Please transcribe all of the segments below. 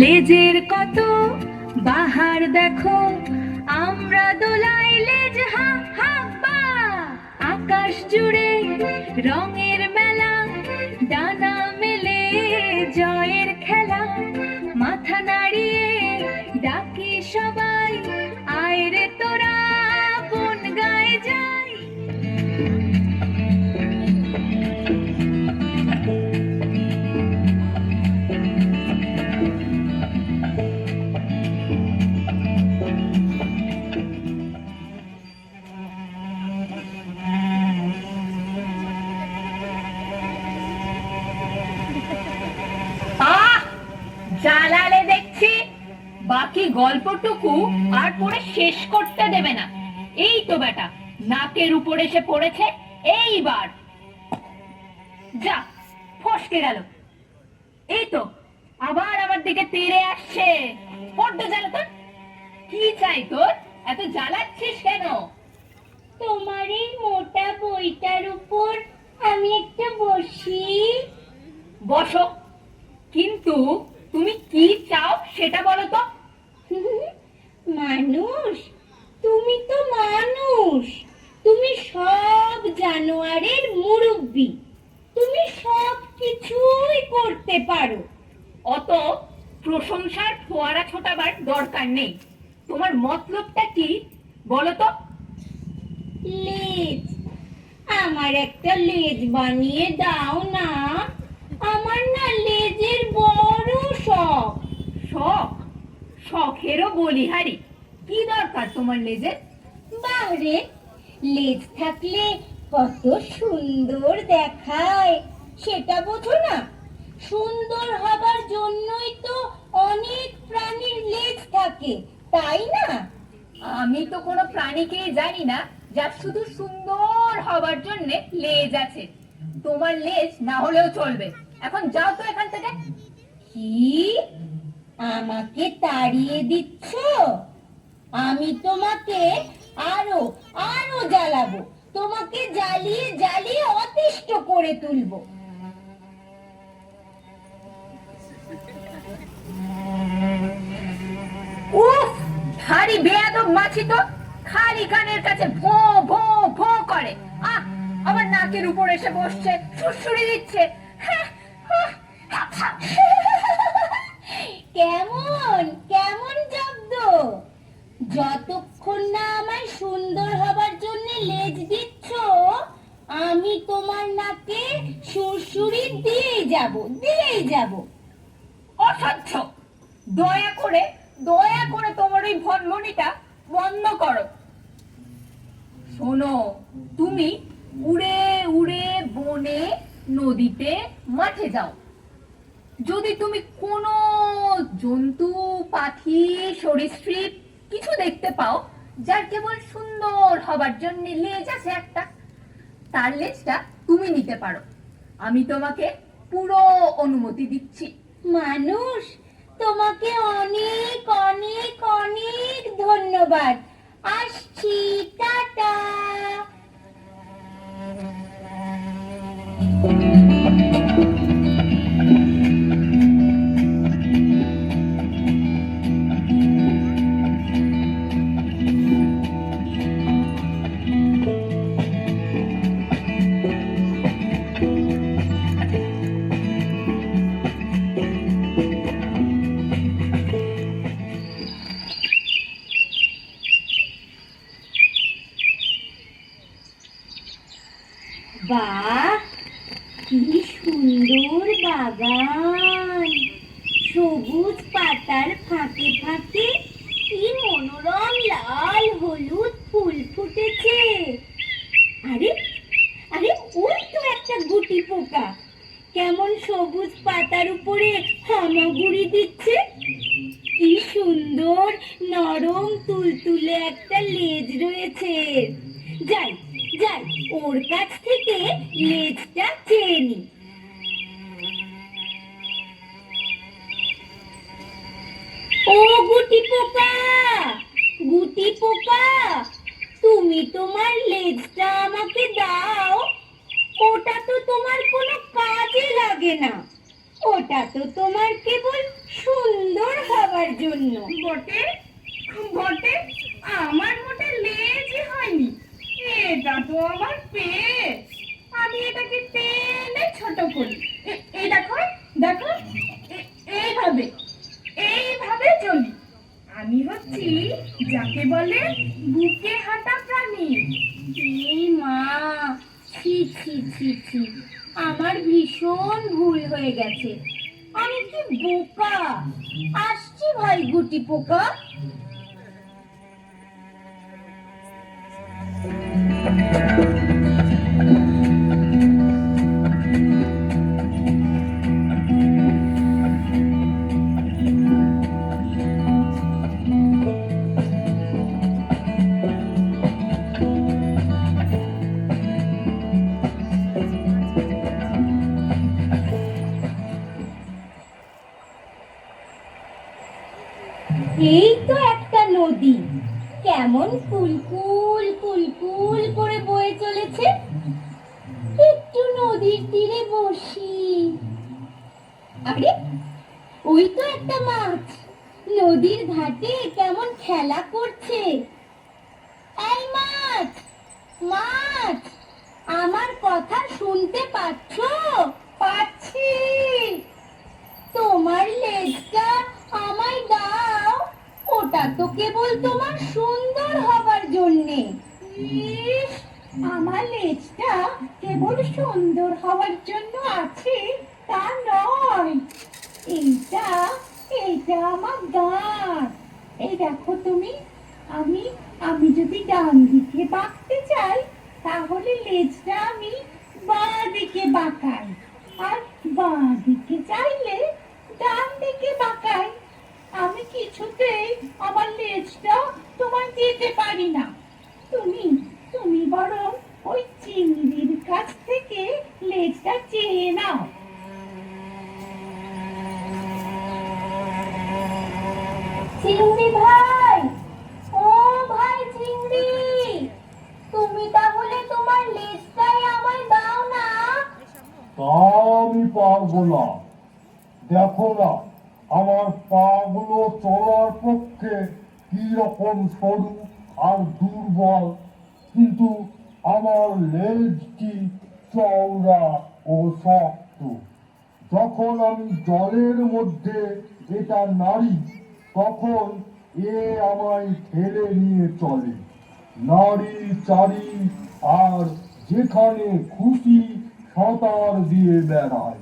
লেজের কত বাহার দেখো, আমরা দোলাই লেজ হা হা পা। আকাশ জুড়ে রঙের মেলা, ডানা মেলে জয়ের খেলা। মাথা নাড়িয়ে ডাকি সবাই, আয় রে তোরা বন গায়ে যাই। জ্বালালে দেখছি, বাকি গল্পটুকু আর পড়ে শেষ করতে দেবে না। এই তো বেটা নাকের উপর এসে পড়েছে, এইবার যা ফসকে গেল। এই তো আবার আমার দিকে তেড়ে আসছে, বড্ড জ্বালাতন। কি চাই তোর, এত জ্বালাচ্ছিস কেন? তোমার এই মোটা বইটার উপর আমি একটু বসি। বসো, কিন্তু তুমি কি চাও সেটা বলো তো। মানুষ, তুমি তো মানুষ, তুমি সব জানোয়ারের মুরব্বি, তুমি সব কিছুই করতে পারো। অত প্রশংসার ফোয়ারা ছোটাবার দরকার নেই। তোমার মতলবটা কি বলো তো? লেজ, আমার একটা লেজ বানিয়ে দাও না। আমার না লেজের বড় শখ। শখ? শখেরও বলিহারি। কি দরকার তোমার লেজের? বাহরে, লেজ থাকলে কত সুন্দর দেখায়, সেটা বোঝো না? সুন্দর হবার জন্যই তো অনেক প্রাণীর লেজ থাকে, তাই না? আমি তো কোনো প্রাণীকেই জানি না যার শুধু সুন্দর হবার জন্য লেজ আছে। তোমার লেজ না হলেও চলবে, এখন যাও তো এখান থেকে। কি, আমাকে তাড়িয়ে দিচ্ছ? আমি তোমাকে আরো আরো জ্বালাবো, তোমাকে জ্বালিয়ে জ্বালিয়ে অতিষ্ঠ করে তুলবো। উফ, ভারী বেয়াদব মাছি তো, খালি কানের কাছে ভো ভো ভো করে। আহ, আবার নাকের উপর এসে বসছে, সুড়সুড়ি দিচ্ছে। কেমন কেমন শব্দ! যতক্ষণ না আমায় সুন্দর হবার জন্য লেজ দিচ্ছ, আমি তোমার নাকে সুরসুরি দিয়েই যাব। অসহ্য! দয়া করে তোমার ওই ভনভনিটা বন্ধ করো। শোনো, তুমি উড়ে উড়ে বনে, নদীতে, মাঠে যাও। যদি তুমি কোনো জন্তু, পাখি, সরীসৃপ কিছু দেখতে পাও যার কেবল সুন্দর হবার জন্য লেজ আছে একটা, তার লেজটা তুমি নিতে পারো। আমি তোমাকে পুরো অনুমতি দিচ্ছি। মানুষ, তোমাকে অনেক অনেক অনেক ধন্যবাদ। আসছি, টাটা। বাহ, কি সুন্দর বাগান! সবুজ পাতার ফাঁকে ফাঁকে কি মনোরম লাল হলুদ ফুল ফুটেছে। আরে আরে, ওই তো একটা গুটি পোকা, কেমন সবুজ পাতার উপরে হামাগুড়ি দিচ্ছে। কি সুন্দর নরম তুলতুলে একটা লেজ রয়েছে। যাই যাই, ওর কাছ থেকে লেজটা চেয়ে নি। ও গুটি পোকা, গুটি পোকা, তুমি তোমার লেজটা আমাকে দাও। ওটা তো তোমার কোনো কাজে লাগে না, ওটা তো তোমার কেবল সুন্দর হবার জন্য। বটে বটে, আমার মোটে লেজই হয়নি, এটা তো আমার পেট। আমি এটাকে টেনে ছোট করি। এই দেখো দেখো, এইভাবে এইভাবে চলি। আমি হচ্ছি যাকে বলে বুকে হাঁটা প্রাণী। এই মা, ছি ছি ছি ছি, আমার ভীষণ ভুল হয়ে গেছে। আমি কি বোকা! আসছি ভাই গুটি পোকা। এই তো একটা নদী, কেমন কুলকুল কুলকুল করে বয়ে চলেছে। একটু নদীর তীরে বসি। আরে, ওই তো একটা মাছ নদীর ঘাটে কেমন খেলা করছে। এই মাছ, মাছ, আমার কথা শুনতে পাচ্ছো? পাচ্ছি। তোমার লেজটা আমায় দাও, ওটা তো কেবল তোমার সুন্দর হবার জন্যে। ইস, আমার লেজটা কেবল সুন্দর হওয়ার জন্য আছে তা নয়। এইটা এইটা আমার দাঁত। এই দেখো তুমি, আমি আমি যদি ডান দিকে বাঁকতে চাই তাহলে লেজটা আমি বাঁ দিকে বাঁকাই, আর বাঁ দিকে চাইলে ডান দিকে বাঁকাই। আমি কিছুতেই আমার লেজটা তোমায় দিতে পারি না। তুমি তুমি বরং ওই চিংড়ির কাছ থেকে লেজটা চেয়ে নাও। চিংড়ি ভাই, ও ভাই চিংড়ি, তুমি তাহলে তোমার লেজটাই আমায় দাও না। তা আমি পারবো না। দেখো না আমার পাগুলো চলার পক্ষে কি রকম সরু আর দুর্বল, কিন্তু আমার লেজটি চওড়া ও শক্ত। যখন আমি জলের মধ্যে এটা নাড়ি তখন এ আমায় ঠেলে নিয়ে চলে, নাড়ি চাড়ি আর যেখানে খুশি সাঁতার দিয়ে বেড়ায়।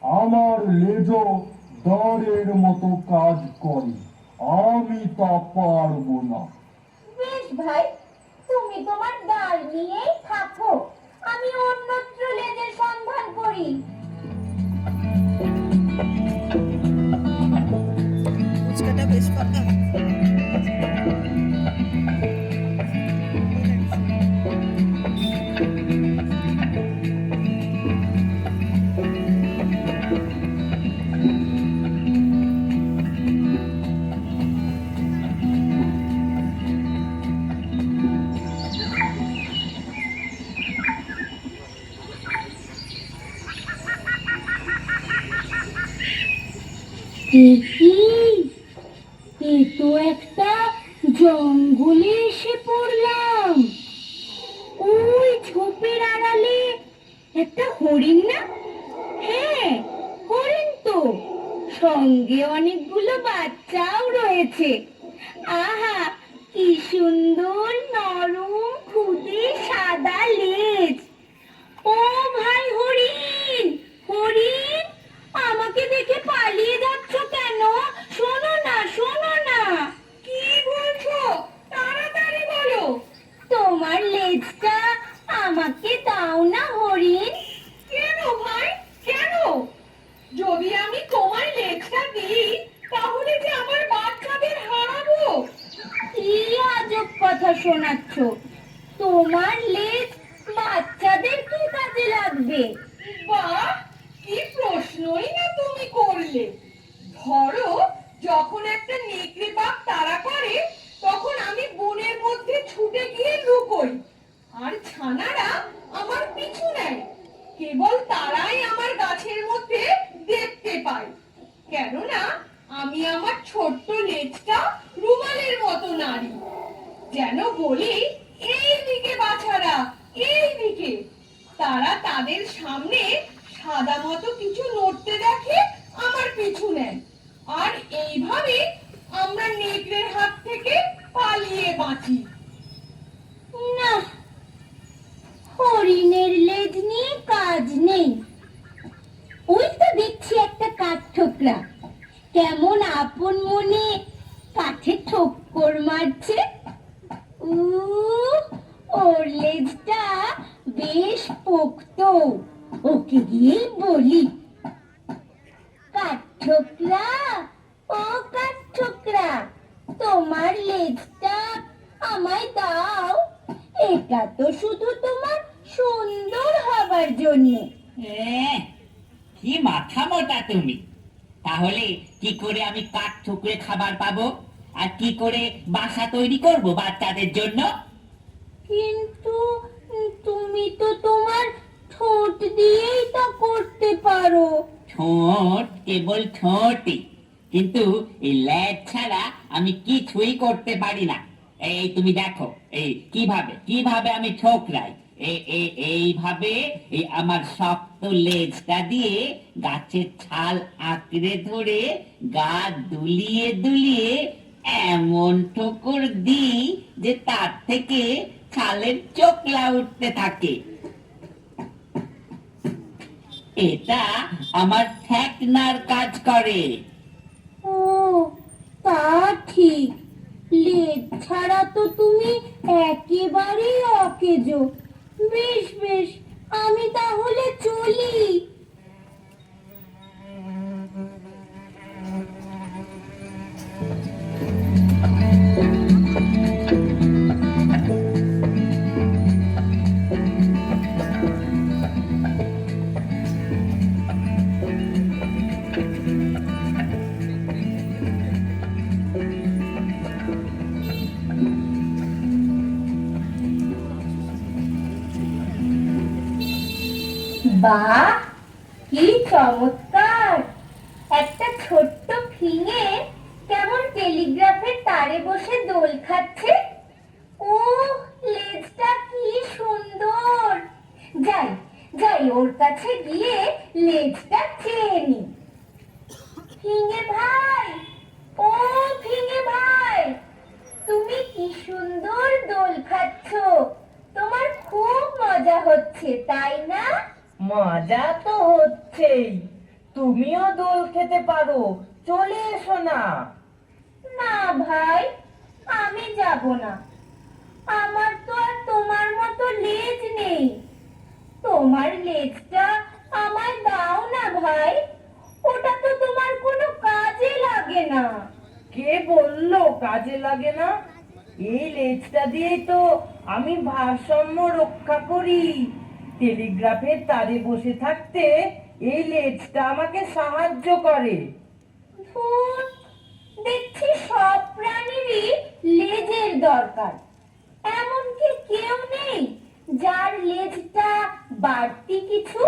আমার লেজও দড়ের মতো কাজ করে, আমি তা পারবো না। বেশ ভাই, তুমি তোমার ডাল নিয়েই থাকো, আমি অন্যত্র লেজের সন্ধান করি। ফুচকাটা বেশ পাকা। দেখি, এ তো একটা জঙ্গলে এসে পড়লাম। ওই ঝোপের আড়ালে একটা হরিণ না? হ্যাঁ, হরিণ তো, সঙ্গে অনেকগুলো বাচ্চাও রয়েছে। আহা, কি সুন্দর নরম খুদে সাদা লেজ। ও ভাই হরিণ, হরিণ, আমাকে দেখে পালিয়ে যাচ্ছ কেন? শোনো না, শোনো না। কি বলছো? তাড়াতাড়ি বলো। তোমার লেজটা আমাকে দাও না হরিণ। কেন ভাই, কেন? যদি আমি তোমার লেজটা দিই তাহলে যে আমার বাচ্চাদের হারাবো। কি আজব কথা শোনাচ্ছ! তোমার লেজ বাচ্চাদের কি কাজে লাগবে? বাহ, কি প্রশ্নই না তুমি করলে। ধরো যখন একটা নেকড়ে বাঘ তাড়া করে তখন আমি বনের মধ্যে ছুটে গিয়ে লুকোই, আর ছানারা আমার পিছু নেয়। কেবল তারাই আমার গাছের মধ্যে দেখতে পাই, কেননা আমি আমার ছোট্ট লেজটা রুমালের মতো নাড়ি, যেন বলি এই দিকে বাছারা, এই দিকে। তারা তাদের সামনে সাদা মতো কিছু নড়তে দেখে আমার পিছু নেন, আর এইভাবে আমরা নেকড়ের হাত থেকে পালিয়ে বাঁচি। না, হরিণের লেজ নিয়ে কাজ নেই। ওই তো দেখছি একটা কাঠ ঠোকরা কেমন আপন মনে কাঠে ঠোক্কর মারছে। ওর লেজটা বেশ পোক্ত, ওকে গিয়ে বলি, কাঠ ঠোকরা, ও কাঠ ঠোকরা, তোমার লেজটা আমায় দাও, এটা তো শুধু তোমার সুন্দর হবার জন্যে। কি মাথা মোটা তুমি! তাহলে কি করে আমি কাঠ ঠুকরে খাবার পাবো, আর কি করে বাসা তৈরি করব বাচ্চাদের জন্য? কিন্তু তুমি তো তোমার ঠোঁট দিয়েই তা করতে পারো। ঠোঁট কেবল ঠোঁটই, কিন্তু এই ল্যাজ ছাড়া আমি কিছুই করতে পারি না। এই তুমি দেখো, এই কিভাবে কিভাবে আমি ঠোকরাই। এইভাবে এই আমার শক্ত লেজটা দিয়ে গাছের ছাল আঁকড়ে ধরে গা দুলিয়ে দুলিয়ে এমন ঠোকর দিই যে তার থেকে ছালের চোখলা উঠতে থাকে। এটা আমার ঠেকনার কাজ করে। ও, তা ঠিক। লেজ ছাড়া তো তুমি একেবারেই অকেজো। বেশ বেশ, আমি তাহলে চলি। বাহ, কি চমৎকার! একটা ছোট্ট ফিঙে কেমন টেলিগ্রাফের তারে বসে দোল খাচ্ছে। ও, লেজটা কি সুন্দর! যাই যাই, ওর কাছে গিয়ে লেজটা চেয়ে নি। ফিঙে ভাই, ও ফিঙে ভাই, তুমি কি সুন্দর দোল খাচ্ছ! তোমার খুব মজা হচ্ছে, তাই না? মজা তো হচ্ছেই, তুমিও দোল খেতে পারো, চলে এসো না। না ভাই, আমি যাব না। আমার তো আর তোমার মতো লেজ নেই। তোমার লেজটা আমায় দাও না ভাই, ওটা তো তোমার কোনো কাজে লাগে না। কে বললো কাজে লাগে না? এই লেজটা দিয়েই তো আমি ভারসাম্য রক্ষা করি। টেলিগ্রাফের তারে বসে থাকতে এই লেজটা আমাকে সাহায্য করে। ধুর, দেখছি সব প্রাণীরই লেজের দরকার। এমন কি কেউ নেই যার লেজটা বাড়তি কিছু?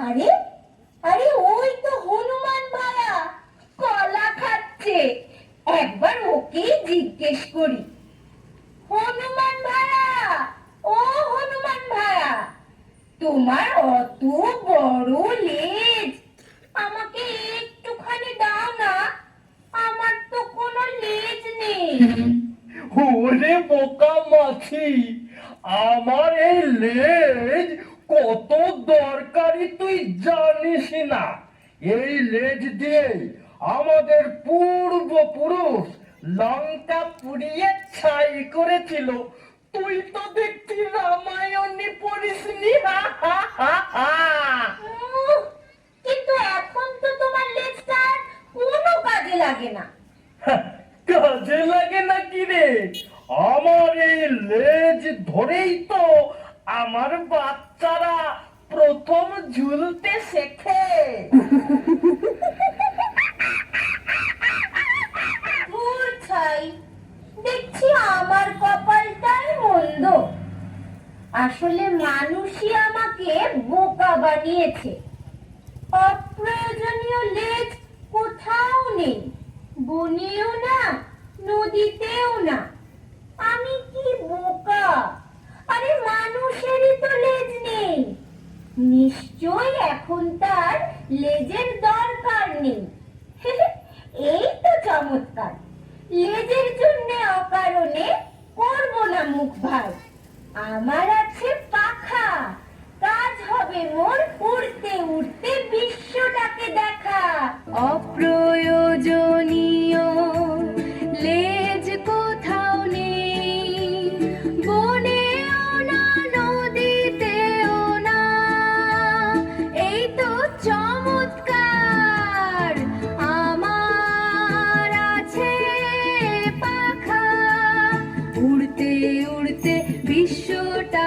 আরে আরে, ওই তো হনুমান ভায়া কলা খাচ্ছে। একবার ওকেই জিজ্ঞেস করি। হনুমান ভায়া, ও হনুমান ভায়া, তোমার অত বড় লেজ, আমাকে একটুখানি দাও না, আমার তো কোনো লেজ নেই। ওরে বোকা মাছি, আমার এই লেজ কত দরকারি তুই জানিস না। এই লেজ দিয়ে আমাদের পূর্বপুরুষ লঙ্কা পুড়িয়ে ছাই করেছিল। তুই তো দেখছি রামায়ণে পড়িসনি। হা হা হা হা। কিন্তু এখন তো তোমার লেজটা আর কোনো কাজে লাগে না। কাজে লাগে না কি রে? আমার এই লেজ আমার বাচ্চারা প্রথম ঝুলতে শেখে। ধুর ছাই, দেখছি আমার কপালটাই মন্দ। আসলে মানুষই আমাকে বোকা বানিয়েছে। অপ্রয়োজনীয় লেজ কোথাও নেই, বনেও না, নদীতেও না। আমি কি বোকা? আরে মানুষেরই তো লেজ নেই, নিশ্চয় এখন তার লেজের দরকার নেই। এই তো চমৎকার, লেজের জন্য অকারণে করব না মুখ ভার। আমার আছে পাখা, কাজ হবে মোর উড়তে উড়তে বিশ্বটাকে দেখা। অপ্রয়োজনীয় লেজ কোথাও নেই, বনেও না, নদীতেও না। এই তো চমৎকার, আমার আছে পাখা, উড়তে উড়তে বিশ্বটা